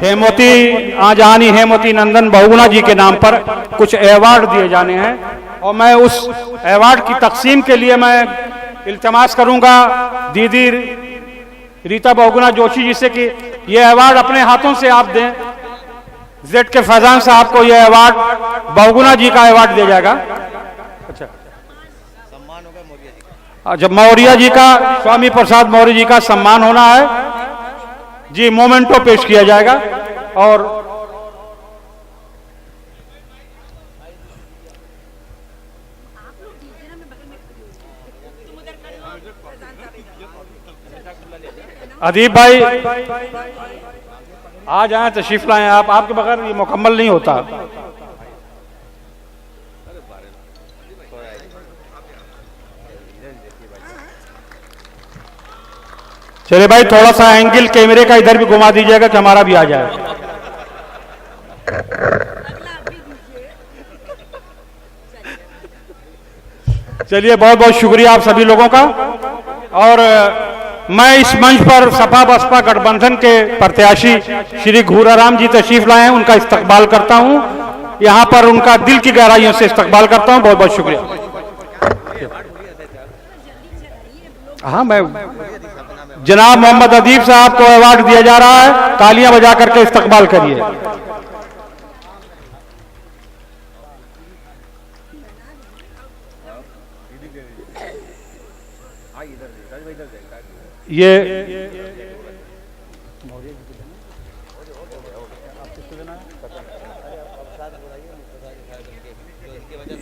हेमवती आजानी हेमवती नंदन बहुगुणा जी के नाम पर कुछ अवार्ड दिए जाने हैं और मैं उस अवार्ड की तकसीम के लिए मैं इल्तिमास करूंगा दीदी रीता बहुगुणा जोशी जी से कि ये अवार्ड अपने हाथों से आप दें। जेड के फैजान साहब को यह अवार्ड बहुगुणा जी का अवार्ड दिया जाएगा। अच्छा, सम्मान होगा मौर्य जी का। जब मौर्य जी का, स्वामी प्रसाद मौर्य जी का सम्मान होना है जी, मोमेंटो पेश किया जाएगा। और अदीब भाई आ जाएं, तशरीफ लाएं। आप, आपके बगैर ये मुकम्मल नहीं होता। चलिए भाई, थोड़ा सा एंगल कैमरे का इधर भी घुमा दीजिएगा कि हमारा भी आ जाए। चलिए, बहुत बहुत शुक्रिया आप सभी लोगों का। और मैं इस मंच पर सपा बसपा गठबंधन के प्रत्याशी श्री घूराराम जी तशरीफ लाए हैं, उनका इस्तकबाल करता हूं। यहां पर उनका दिल की गहराइयों से इस्तकबाल करता हूं। बहुत बहुत शुक्रिया। हाँ, मैं जनाब मोहम्मद अदीब साहब को अवार्ड दिया जा रहा है, तालियां बजा करके इस्तकबाल करिए।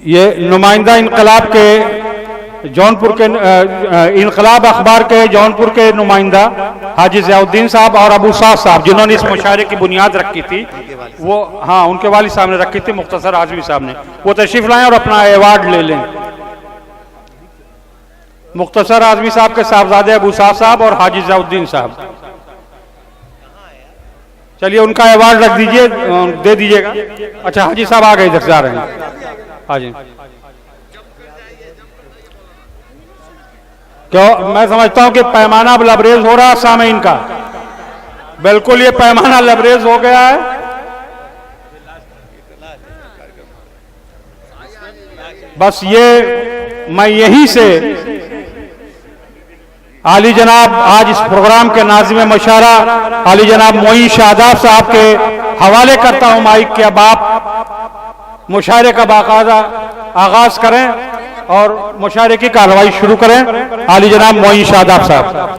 ये नुमाइंदा इनकलाब के जौनपुर के इनकलाब अखबार के जौनपुर के नुमाइंदा हाजी ज़ियाउद्दीन साहब और अबू साद साहब, जिन्होंने इस मुशायरे की बुनियाद रखी थी, वो, हाँ, उनके वालिद साहब ने रखी थी, मुख्तसर आजमी साहब ने, वो तशरीफ लाएं और अपना अवार्ड ले लें। मुख्तसर आजमी साहब के साहबजादे अबू साद साहब और हाजी ज़ियाउद्दीन साहब। चलिए, उनका अवार्ड रख दीजिए, दे दीजिएगा। अच्छा, हाजी साहब आ गए, इधर से आ रहे हैं। हाजी, क्यों, मैं समझता हूं कि पैमाना अब लबरेज हो रहा है सामीन का। बिल्कुल, ये पैमाना लबरेज हो गया है। बस ये मैं यहीं से आली जनाब आज इस प्रोग्राम के नाज़िम मुशायरा आली जनाब मोइन शादाब साहब के हवाले करता हूं माइक के। अब आप मुशायरे का बाकायदा आगाज करें और मुशायरे की कार्रवाई शुरू करें। आली जनाब मोइन शादाब साहब।